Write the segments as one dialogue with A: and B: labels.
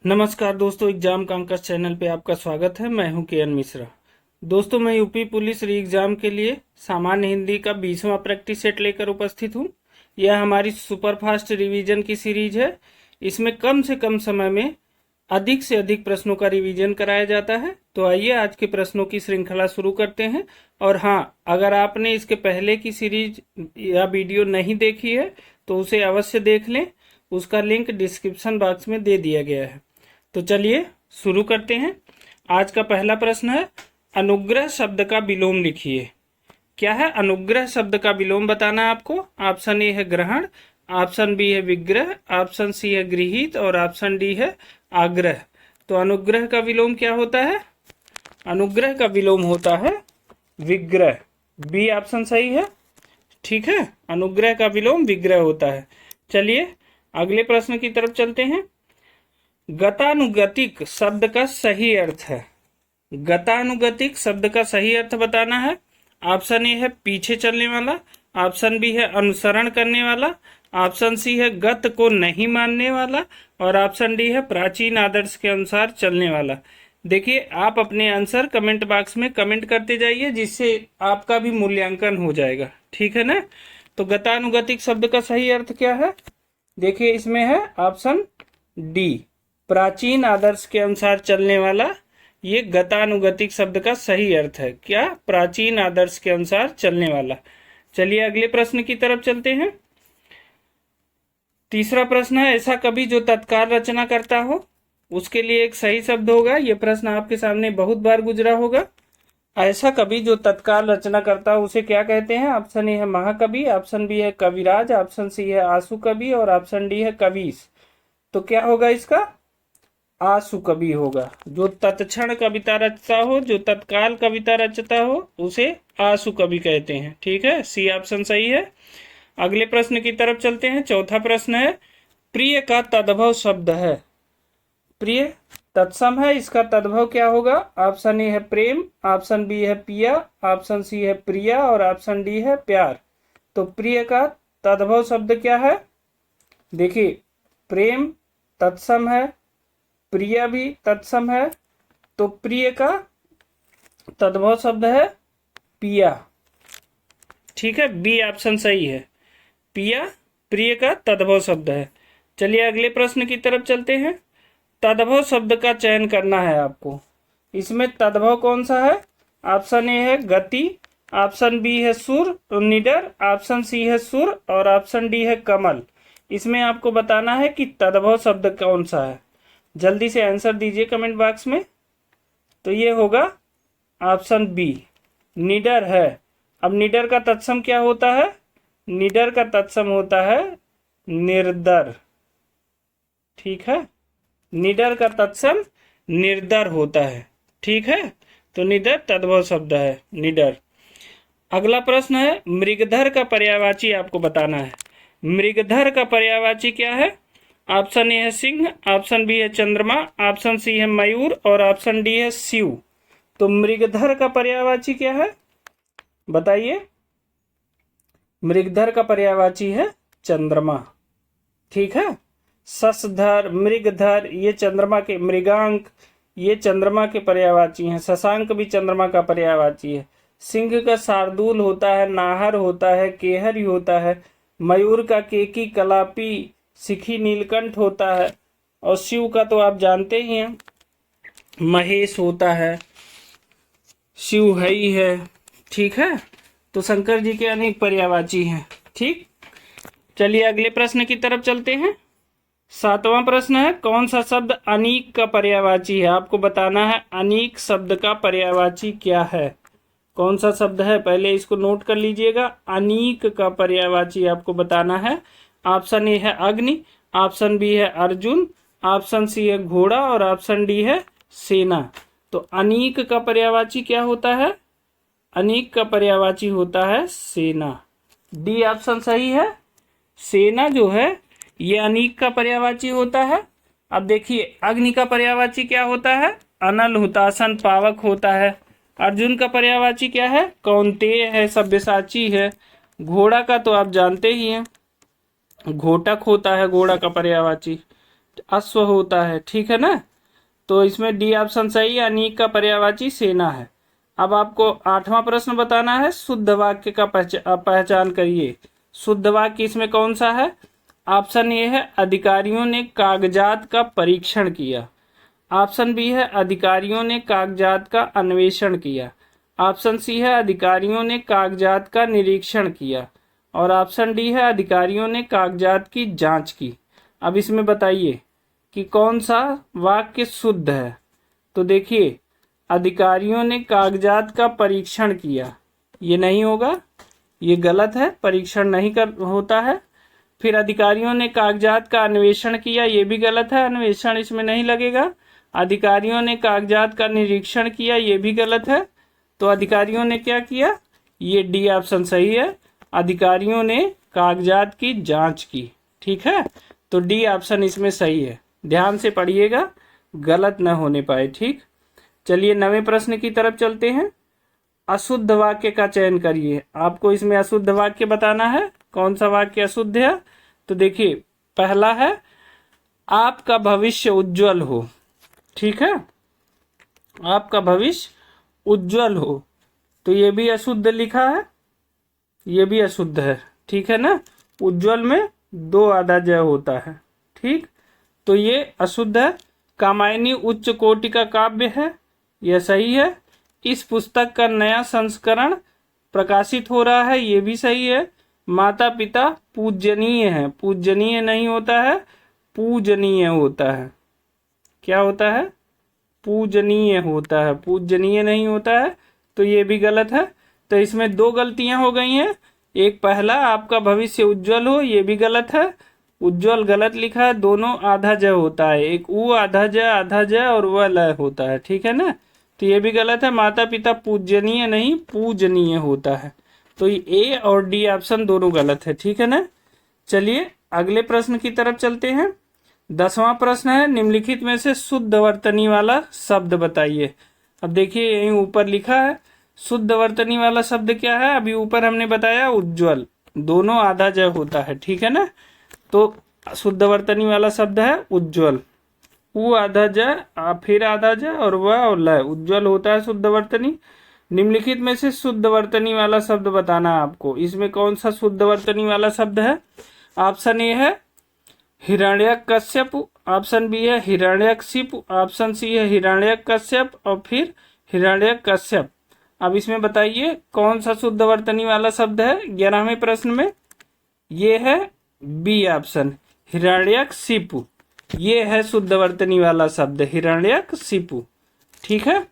A: नमस्कार दोस्तों, exam कांकस channel पे आपका स्वागत है। मैं हूं केएन मिश्रा। दोस्तों, मैं यूपी पुलिस री एग्जाम के लिए सामान्य हिंदी का 20वां प्रैक्टिस सेट लेकर उपस्थित हूं। यह हमारी सुपरफास्ट रिवीजन की सीरीज है। इसमें कम से कम समय में अधिक से अधिक प्रश्नों का रिवीजन कराया जाता है। तो आइए आज के प्रश्नों की श्रृंखला शुरू करते हैं। और हाँ, अगर आपने इसके पहले की सीरीज या वीडियो नहीं देखी है तो उसे अवश्य देख लें। उसका लिंक डिस्क्रिप्शन बॉक्स में दे दिया गया है। तो चलिए शुरू करते हैं। आज का पहला प्रश्न है, अनुग्रह शब्द का विलोम लिखिए। क्या है अनुग्रह शब्द का विलोम बताना है आपको। ऑप्शन ए है ग्रहण, ऑप्शन बी है विग्रह, ऑप्शन सी है गृहीत और ऑप्शन डी है आग्रह। तो अनुग्रह का विलोम क्या होता है? अनुग्रह का विलोम होता है विग्रह। बी ऑप्शन सही है। ठीक है, अनुग्रह का विलोम विग्रह होता है। चलिए अगले प्रश्न की तरफ चलते हैं। गतानुगतिक शब्द का सही अर्थ है। गतानुगतिक शब्द का सही अर्थ बताना है। ऑप्शन ए है पीछे चलने वाला, ऑप्शन बी है अनुसरण करने वाला, ऑप्शन सी है गत को नहीं मानने वाला और ऑप्शन डी है प्राचीन आदर्श के अनुसार चलने वाला। देखिए, आप अपने आंसर कमेंट बॉक्स में कमेंट करते जाइए, जिससे आपका भी मूल्यांकन हो जाएगा। ठीक है ना। तो गतानुगतिक शब्द का सही अर्थ क्या है? देखिए, इसमें है ऑप्शन डी, प्राचीन आदर्श के अनुसार चलने वाला। ये गतानुगतिक शब्द का सही अर्थ है। क्या? प्राचीन आदर्श के अनुसार चलने वाला। चलिए अगले प्रश्न की तरफ चलते हैं। तीसरा प्रश्न है, ऐसा कवि जो तत्काल रचना करता हो। उसके लिए एक सही शब्द होगा। यह प्रश्न आपके सामने बहुत बार गुजरा होगा। ऐसा कवि जो तत्काल रचना करता हो उसे क्या कहते हैं? ऑप्शन ए है महाकवि, ऑप्शन बी है कविराज, ऑप्शन सी है आशु कवि और ऑप्शन डी है कवीश। तो क्या होगा इसका? आशु कवि होगा। जो तत्क्षण कविता रचता हो, जो तत्काल कविता रचता हो, उसे आशु कवि कहते हैं। ठीक है, सी ऑप्शन सही है। अगले प्रश्न की तरफ चलते हैं। चौथा प्रश्न है, प्रिय का तद्भव शब्द है। प्रिय तत्सम है, इसका तद्भव क्या होगा? ऑप्शन ए है प्रेम, ऑप्शन बी है पिया, ऑप्शन सी है प्रिया और ऑप्शन डी है प्यार। तो प्रिय का तद्भव शब्द क्या है? देखिए, प्रेम तत्सम है, प्रिय भी तत्सम है, तो प्रिय का तद्भव शब्द है पिया। ठीक है, बी ऑप्शन सही है। पिया प्रिय का तद्भव शब्द है। चलिए अगले प्रश्न की तरफ चलते हैं। तद्भव शब्द का चयन करना है आपको। इसमें तद्भव कौन सा है? ऑप्शन ए है गति, ऑप्शन बी है सुर निडर, ऑप्शन सी है सुर और ऑप्शन डी है कमल। इसमें आपको बताना है कि तद्भव शब्द कौन सा है। जल्दी से आंसर दीजिए कमेंट बॉक्स में। तो ये होगा ऑप्शन बी, निडर है। अब निडर का तत्सम क्या होता है? निडर का तत्सम होता है निर्दर। ठीक है, निडर का तत्सम निर्दर होता है। ठीक है, तो निडर तद्भव शब्द है, निडर। अगला प्रश्न है, मृगधर का पर्यायवाची आपको बताना है। मृगधर का पर्यायवाची क्या है? ऑप्शन ए है सिंह, ऑप्शन बी है चंद्रमा, ऑप्शन सी है मयूर और ऑप्शन डी है शिव। तो मृगधर का पर्यायवाची क्या है? बताइए। मृगधर का पर्यायवाची है चंद्रमा। ठीक है, शशधर, मृगधर ये चंद्रमा के, मृगांक ये चंद्रमा के पर्यायवाची हैं। शशांक भी चंद्रमा का पर्यायवाची है। सिंह का शार्दूल होता है, नाहर होता है, केहरी होता है। मयूर का केकी, कलापी, सिखी, नीलकंठ होता है। और शिव का तो आप जानते ही हैं, महेश होता है, शिव है ही है। ठीक है, तो शंकर जी के अनेक पर्यायवाची हैं। ठीक, चलिए अगले प्रश्न की तरफ चलते हैं। सातवां प्रश्न है, कौन सा शब्द अनीक का पर्यायवाची है? आपको बताना है अनीक शब्द का पर्यायवाची क्या है। कौन सा शब्द है? पहले इसको नोट कर लीजिएगा। अनीक का पर्यायवाची आपको बताना है। ऑप्शन ए है अग्नि, ऑप्शन बी है अर्जुन, ऑप्शन सी है घोड़ा और ऑप्शन डी है सेना। तो अनीक का पर्यायवाची क्या होता है? अनीक का पर्यायवाची होता है सेना। डी ऑप्शन सही है। सेना जो है ये अनीक का पर्यायवाची होता है। अब देखिए, अग्नि का पर्यायवाची क्या होता है? अनल, हुतासन, पावक होता है। अर्जुन का पर्यायवाची क्या है? कौंतेय है, सब्यसाची है। घोड़ा का तो आप जानते ही हैं, घोटक होता है घोड़ा का पर्यायवाची। अश्व होता है, ठीक है ना। तो इसमें डी ऑप्शन सही है, अनीक का पर्यायवाची सेना है। अब आपको 8वां प्रश्न बताना है, शुद्ध वाक्य का पहचान करिए। शुद्ध वाक्य इसमें कौन सा है? ऑप्शन ए है अधिकारियों ने कागजात का परीक्षण किया। ऑप्शन बी है अधिकारियों ने कागजात का अन्वेषण किया। ऑप्शन सी है अधिकारियों ने कागजात का निरीक्षण किया। और ऑप्शन डी है अधिकारियों ने कागजात की जांच की। अब इसमें बताइए कि कौन सा वाक्य शुद्ध है। तो देखिए, अधिकारियों ने कागजात का परीक्षण किया, ये नहीं होगा, ये गलत है, परीक्षण नहीं कर होता है। फिर अधिकारियों ने कागजात का अन्वेषण किया, ये भी गलत है, अन्वेषण इसमें नहीं लगेगा। अधिकारियों ने कागजात का निरीक्षण किया, ये भी गलत है। तो अधिकारियों ने क्या किया? ये डी ऑप्शन सही है, अधिकारियों ने कागजात की जांच की, ठीक है। तो डी ऑप्शन इसमें सही है, ध्यान से पढ़िएगा, गलत न होने पाए, ठीक। चलिए 9वें प्रश्न की तरफ चलते हैं। अशुद्ध वाक्य का चयन करिए। आपको इसमें अशुद्ध वाक्य बताना है, कौन सा वाक्य अशुद्ध है। तो देखिए, पहला है आपका भविष्य उज्जवल हो, ठीक है, आपका भविष्य उज्जवल हो, तो ये भी अशुद्ध लिखा है, ये भी अशुद्ध है, ठीक है ना। उज्जवल में 2 आधा जय होता है, ठीक, तो ये अशुद्ध है। कामायनी उच्च कोटि का काव्य है, यह सही है। इस पुस्तक का नया संस्करण प्रकाशित हो रहा है, ये भी सही है। माता पिता पूजनीय है, पूजनीय नहीं होता है, पूजनीय होता है। क्या होता है? पूजनीय होता है, पूजनीय नहीं होता है, तो ये भी गलत है। तो इसमें 2 गलतियां हो गई हैं। एक पहला आपका भविष्य उज्जवल हो, ये भी गलत है, उज्जवल गलत लिखा है, दोनों आधा ज होता है, एक ऊ आधा ज और वह ल होता है, ठीक है ना। तो ये भी गलत है, माता पिता पूजनीय नहीं पूजनीय होता है। तो ए और डी ऑप्शन दोनों गलत है, ठीक है ना। चलिए अगले प्रश्न की तरफ चलते हैं। 10वां प्रश्न है, निम्नलिखित में से शुद्ध वर्तनी वाला शब्द बताइए। अब देखिए यहीं ऊपर लिखा है, शुद्ध वर्तनी वाला शब्द क्या है? अभी ऊपर हमने बताया उज्जवल, दोनों आधा ज होता है, ठीक है ना। तो शुद्ध वर्तनी वाला शब्द है उज्जवल, उ आधा ज फिर आधा ज और वह और ल, उज्जवल होता है शुद्ध वर्तनी। निम्नलिखित में से शुद्ध वर्तनी वाला शब्द बताना है आपको। इसमें कौन सा शुद्ध वर्तनी वाला शब्द है? ऑप्शन ए है हिरण्यक कश्यप, ऑप्शन बी है हिरण्यकशिप, ऑप्शन सी है हिरण्यक कश्यप और फिर हिरण्यक कश्यप। अब इसमें बताइए कौन सा शुद्ध वर्तनी वाला शब्द है 11वें प्रश्न में? ये है बी ऑप्शन, हिरण्यकशिपु, ये है शुद्ध वर्तनी वाला शब्द हिरण्यकशिपु, ठीक है।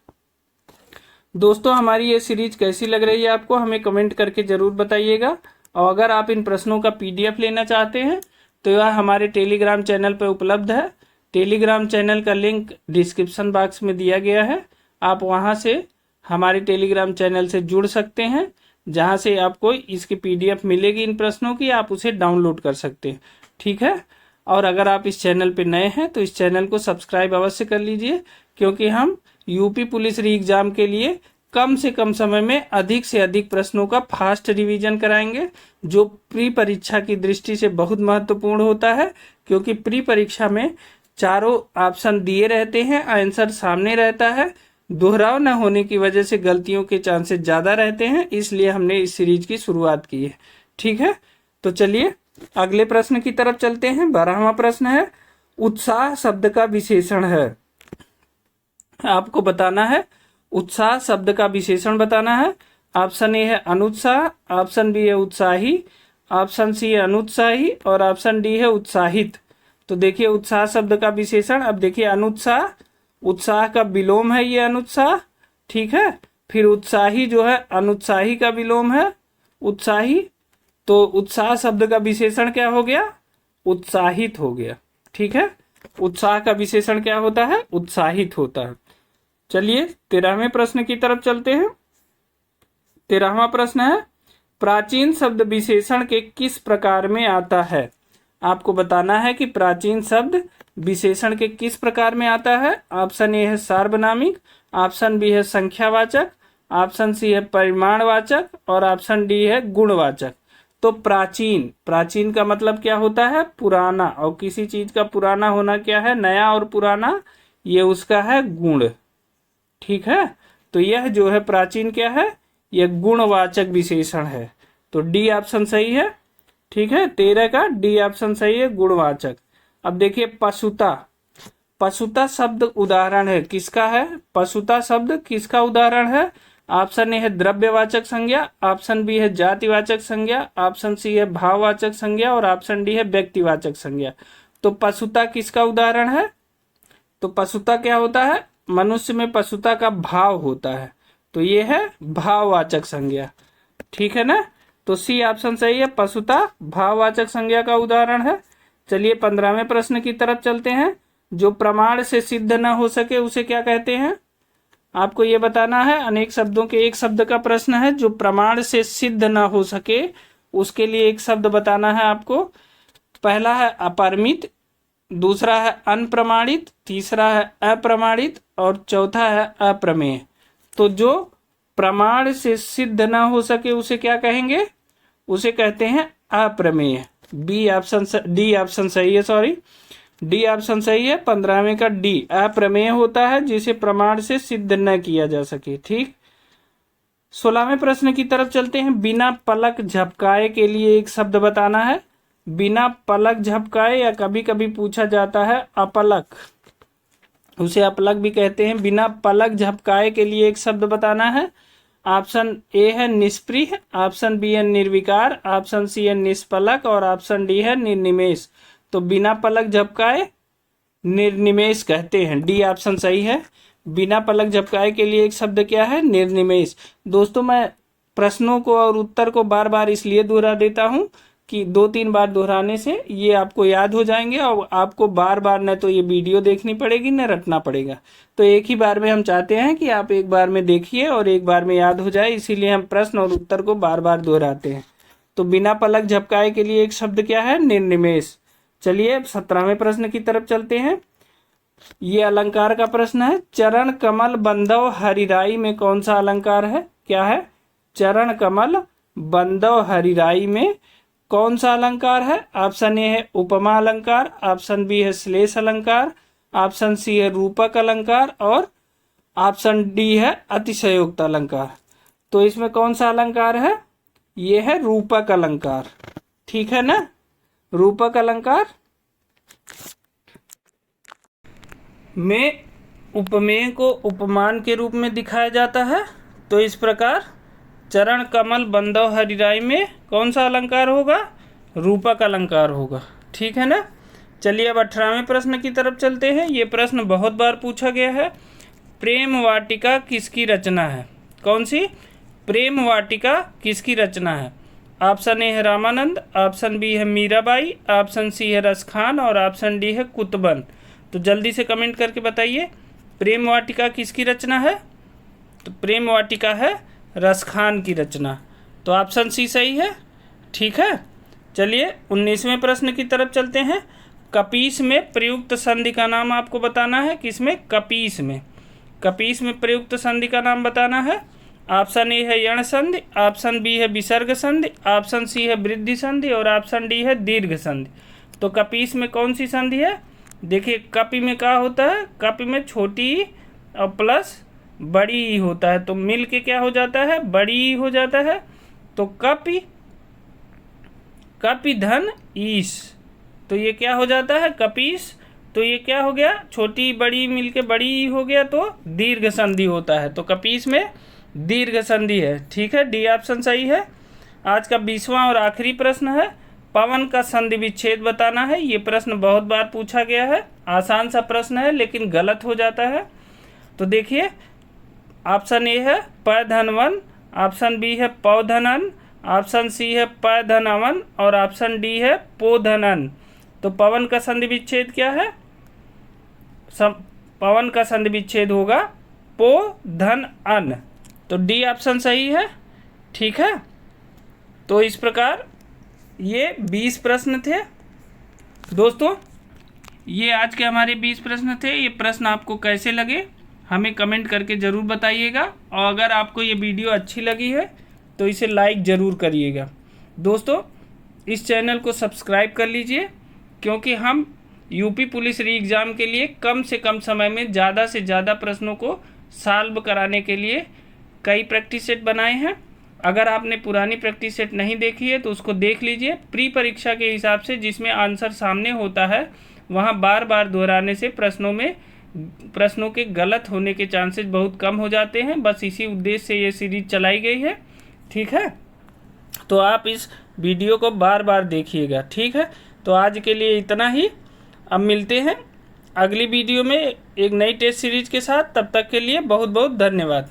A: दोस्तों हमारी ये सीरीज कैसी लग रही है आपको, हमें कमेंट करके जरूर बताइएगा। और अगर आप इन प्रश्नों का PDF लेना चाहते हैं तो यह हमारे टेलीग्राम चैनल पर उपलब्ध है। टेलीग्राम चैनल का लिंक डिस्क्रिप्शन बॉक्स में दिया गया है, आप वहां से हमारे टेलीग्राम चैनल से जुड़ सकते हैं, जहां से आपको इसकी PDF मिलेगी इन प्रश्नों की, आप उसे डाउनलोड कर सकते हैं, ठीक है। और अगर आप इस चैनल पे नए हैं तो इस चैनल को सब्सक्राइब अवश्य कर लीजिए, क्योंकि हम यूपी पुलिस री एग्जाम के लिए कम से कम समय में अधिक से अधिक प्रश्नों का फास्ट रिवीजन कराएंगे, जो प्री परीक्षा की दृष्टि से बहुत महत्वपूर्ण होता है। क्योंकि प्री परीक्षा में चारों ऑप्शन दिए रहते हैं, आंसर सामने रहता है, दोहराव न होने की वजह से गलतियों के चांसेस ज़्यादा रहते हैं, इसलिए हमने इस सीरीज की शुरुआत की है, ठीक है। तो चलिए अगले प्रश्न की तरफ चलते हैं। 12वां प्रश्न है, उत्साह शब्द का विशेषण है। आपको बताना है उत्साह शब्द का विशेषण बताना है। ऑप्शन ए है अनुत्साह, ऑप्शन बी है उत्साही, ऑप्शन सी है अनुत्साही और ऑप्शन डी है उत्साहित। तो देखिए उत्साह शब्द का विशेषण, अब देखिए अनुत्साह, उत्साह का विलोम है ये अनुत्साह, ठीक है। फिर उत्साही जो है अनुत्साही का विलोम है उत्साही, तो उत्साह शब्द का विशेषण क्या हो गया? उत्साहित हो गया, ठीक है। उत्साह का विशेषण क्या होता है? उत्साहित होता है। चलिए 13वें प्रश्न की तरफ चलते हैं। 13वां प्रश्न है, प्राचीन शब्द विशेषण के किस प्रकार में आता है? आपको बताना है कि प्राचीन शब्द विशेषण के किस प्रकार में आता है। ऑप्शन ए है सार्वनामिक, ऑप्शन बी है संख्यावाचक, ऑप्शन सी है परिमाणवाचक और ऑप्शन डी है गुणवाचक। तो प्राचीन, प्राचीन का मतलब क्या होता है? पुराना। और किसी चीज का पुराना होना क्या है? नया और पुराना, ये उसका है गुण। ठीक है, तो यह जो है प्राचीन क्या है? यह गुणवाचक विशेषण है। तो डी ऑप्शन सही है। ठीक है, 13 का डी ऑप्शन सही है, गुणवाचक। अब देखिए पशुता, पशुता शब्द उदाहरण है किसका है? पशुता शब्द किसका उदाहरण है? ऑप्शन ए है द्रव्यवाचक संज्ञा, ऑप्शन बी है जातिवाचक संज्ञा, ऑप्शन सी है भाववाचक संज्ञा और ऑप्शन डी है व्यक्तिवाचक संज्ञा। तो पशुता किसका उदाहरण है? तो पशुता क्या होता है? मनुष्य में पशुता का भाव होता है, तो ये है भाववाचक संज्ञा। ठीक है ना, तो सी ऑप्शन सही है, पशुता भाववाचक संज्ञा का उदाहरण है। चलिए 15वें प्रश्न की तरफ चलते हैं। जो प्रमाण से सिद्ध न हो सके उसे क्या कहते हैं? आपको ये बताना है। अनेक शब्दों के एक शब्द का प्रश्न है। जो प्रमाण से सिद्ध न हो सके उसके लिए एक शब्द बताना है आपको। पहला है अपरिमित, दूसरा है अनप्रमाणित, तीसरा है अप्रमाणित और चौथा है अप्रमेय। तो जो प्रमाण से सिद्ध न हो सके उसे क्या कहेंगे? उसे कहते हैं अप्रमेय। बी ऑप्शन, डी ऑप्शन सही है, सॉरी डी ऑप्शन सही है। 15वें का डी, अप्रमेय होता है जिसे प्रमाण से सिद्ध न किया जा सके। ठीक, 16वें प्रश्न की तरफ चलते हैं। बिना पलक झपकाए के लिए एक शब्द बताना है। बिना पलक झपकाए, या कभी कभी पूछा जाता है अपलक, उसे अपलक भी कहते हैं। बिना पलक झपकाए के लिए एक शब्द बताना है। ऑप्शन ए है निष्प्रिय, ऑप्शन बी है निर्विकार, ऑप्शन सी है निष्पलक और ऑप्शन डी है निर्निमेष। तो बिना पलक झपकाए निर्निमेष कहते हैं। डी ऑप्शन सही है। बिना पलक झपकाए के लिए एक शब्द क्या है? निर्निमेष। दोस्तों मैं प्रश्नों को और उत्तर को बार बार इसलिए दोहरा देता हूं कि 2-3 बार दोहराने से ये आपको याद हो जाएंगे और आपको बार बार न तो ये वीडियो देखनी पड़ेगी न रटना पड़ेगा। तो एक ही बार में हम चाहते हैं कि आप एक बार में देखिए और एक बार में याद हो जाए, इसीलिए हम प्रश्न और उत्तर को बार बार दोहराते हैं। तो बिना पलक झपकाए के लिए एक शब्द क्या है? निर्निमेष। चलिए 17वें प्रश्न की तरफ चलते हैं। ये अलंकार का प्रश्न है। चरण कमल बंधव हरिराई में कौन सा अलंकार है? क्या है? चरण कमल बंधव हरिराई में कौन सा अलंकार है? ऑप्शन ए है उपमा अलंकार, ऑप्शन बी है श्लेष अलंकार, ऑप्शन सी है रूपक अलंकार और ऑप्शन डी है अतिशयोक्त अलंकार। तो इसमें कौन सा अलंकार है? ये है रूपक अलंकार। ठीक है ना, रूपक अलंकार में उपमेय को उपमान के रूप में दिखाया जाता है। तो इस प्रकार चरण कमल बंधव हरिराई में कौन सा अलंकार होगा? रूपक अलंकार होगा। ठीक है ना, चलिए अब 18वें प्रश्न की तरफ चलते हैं। ये प्रश्न बहुत बार पूछा गया है। प्रेम वाटिका किसकी रचना है? कौन सी? प्रेम वाटिका किसकी रचना है? ऑप्शन ए है रामानंद, ऑप्शन बी है मीराबाई, ऑप्शन सी है रसखान और ऑप्शन डी है कुतुबन। तो जल्दी से कमेंट करके बताइए प्रेम वाटिका किसकी रचना है? तो प्रेम वाटिका है रसखान की रचना। तो ऑप्शन सी सही है। ठीक है, चलिए 19वें प्रश्न की तरफ चलते हैं। कपीस में प्रयुक्त संधि का नाम आपको बताना है। किसमें? कपीस में। कपीस में प्रयुक्त संधि का नाम बताना है। ऑप्शन ए है यण संधि, ऑप्शन बी है विसर्ग संधि, ऑप्शन सी है वृद्धि संधि और ऑप्शन डी है दीर्घ संधि। तो कपीस में कौन सी संधि है? देखिए कपि में क्या होता है? कपि में छोटी और प्लस बड़ी ई होता है, तो मिल के क्या हो जाता है? बड़ी ई हो जाता है। तो कपि, कपि धन ईश, तो ये क्या हो जाता है? कपीस। तो ये क्या हो गया? छोटी बड़ी मिलके बड़ी ई हो गया, तो दीर्घ संधि होता है। तो कपीस में दीर्घ संधि है। ठीक है, डी ऑप्शन सही है। आज का 20वां और आखिरी प्रश्न है। पवन का संधि विच्छेद बताना है। ये प्रश्न बहुत बार पूछा गया है। आसान सा प्रश्न है लेकिन गलत हो जाता है। तो देखिए ऑप्शन ए है प धन वन, ऑप्शन बी है पौ धन अन, ऑप्शन सी है प धन अवन और ऑप्शन डी है पो धन अन। तो पवन का संधि विच्छेद क्या है? पवन का संधि विच्छेद होगा पो धन अन। तो डी ऑप्शन सही है। ठीक है, तो इस प्रकार ये 20 प्रश्न थे दोस्तों। ये आज के हमारे 20 प्रश्न थे। ये प्रश्न आपको कैसे लगे हमें कमेंट करके ज़रूर बताइएगा और अगर आपको ये वीडियो अच्छी लगी है तो इसे लाइक ज़रूर करिएगा। दोस्तों इस चैनल को सब्सक्राइब कर लीजिए, क्योंकि हम यूपी पुलिस री एग्ज़ाम के लिए कम से कम समय में ज़्यादा से ज़्यादा प्रश्नों को सॉल्व कराने के लिए कई प्रैक्टिस सेट बनाए हैं। अगर आपने पुरानी प्रैक्टिस सेट नहीं देखी है तो उसको देख लीजिए। प्री परीक्षा के हिसाब से जिसमें आंसर सामने होता है वहाँ बार बार दोहराने से प्रश्नों के गलत होने के चांसेस बहुत कम हो जाते हैं। बस इसी उद्देश्य से ये सीरीज चलाई गई है, ठीक है। तो आप इस वीडियो को बार बार देखिएगा, ठीक है। तो आज के लिए इतना ही। अब मिलते हैं अगली वीडियो में एक नई टेस्ट सीरीज के साथ। तब तक के लिए बहुत बहुत धन्यवाद।